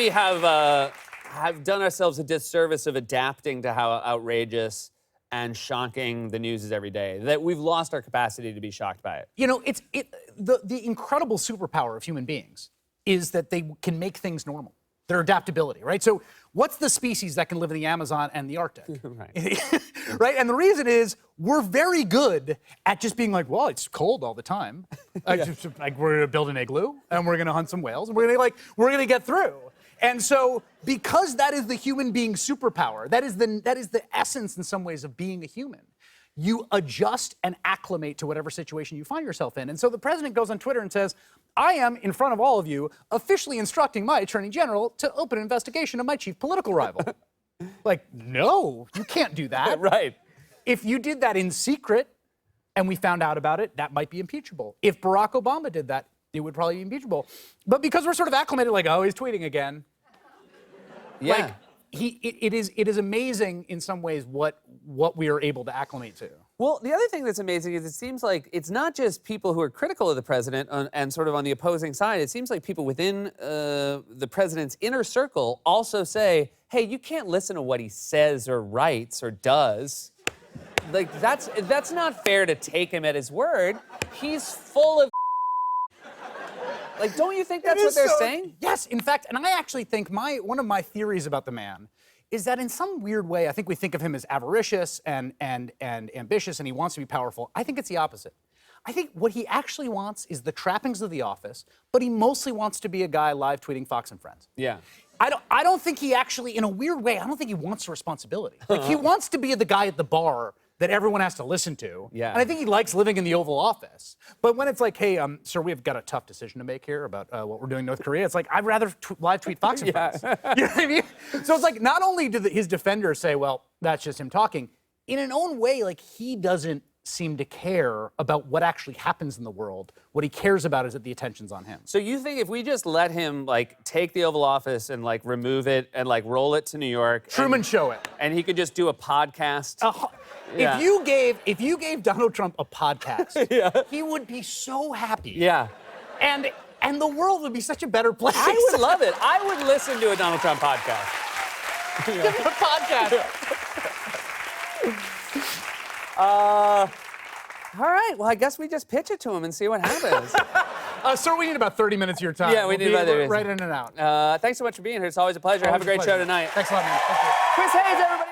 maybe have done ourselves a disservice of adapting to how outrageous and shocking the news is every day. That we've lost our capacity to be shocked by it. You know, the incredible superpower of human beings is that they can make things normal. Their adaptability, right? So what's the species that can live in the Amazon and the Arctic? Right. Right? And the reason is we're very good at just being like, well, it's cold all the time. Like we're gonna build an igloo and we're gonna hunt some whales and we're gonna get through. And so because that is the human being superpower, that is the essence in some ways of being a human. You adjust and acclimate to whatever situation you find yourself in. And so the president goes on Twitter and says, I am, in front of all of you, officially instructing my attorney general to open an investigation of my chief political rival. Like, no, you can't do that. Right. If you did that in secret and we found out about it, that might be impeachable. If Barack Obama did that, it would probably be impeachable. But because we're sort of acclimated, like, oh, he's tweeting again. Yeah. Like, it is amazing in some ways what we are able to acclimate to. Well, the other thing that's amazing is it seems like it's not just people who are critical of the president and sort of on the opposing side. It seems like people within the president's inner circle also say, hey, you can't listen to what he says or writes or does. Like, that's not fair to take him at his word. He's full of Like, don't you think that's what they're saying? Yes, in fact, and I actually think one of my theories about the man is that in some weird way, I think we think of him as avaricious and ambitious, and he wants to be powerful. I think it's the opposite. I think what he actually wants is the trappings of the office, but he mostly wants to be a guy live tweeting Fox and Friends. Yeah. I don't think he actually, in a weird way, I don't think he wants responsibility. Like, he wants to be the guy at the bar that everyone has to listen to. Yeah. And I think he likes living in the Oval Office. But when it's like, hey, sir, we've got a tough decision to make here about what we're doing in North Korea, it's like, I'd rather live tweet Fox and Friends. You know what I mean? So it's like, not only do his defenders say, well, that's just him talking, in an own way, like, he doesn't seem to care about what actually happens in the world. What he cares about is that the attention's on him. So you think if we just let him, like, take the Oval Office and, like, remove it and, like, roll it to New York. Truman Show it. And he could just do a podcast. Yeah. If you gave Donald Trump a podcast, he would be so happy. Yeah. And the world would be such a better place. I would love it. I would listen to a Donald Trump podcast. Give him a podcast. All right. Well, I guess we just pitch it to him and see what happens. Sir, we need about 30 minutes of your time. Yeah, we need about 30 minutes. Right in and out. Thanks so much for being here. It's always a pleasure. Have a great show tonight. Thanks a lot, man. Thank you. Chris Hayes, everybody.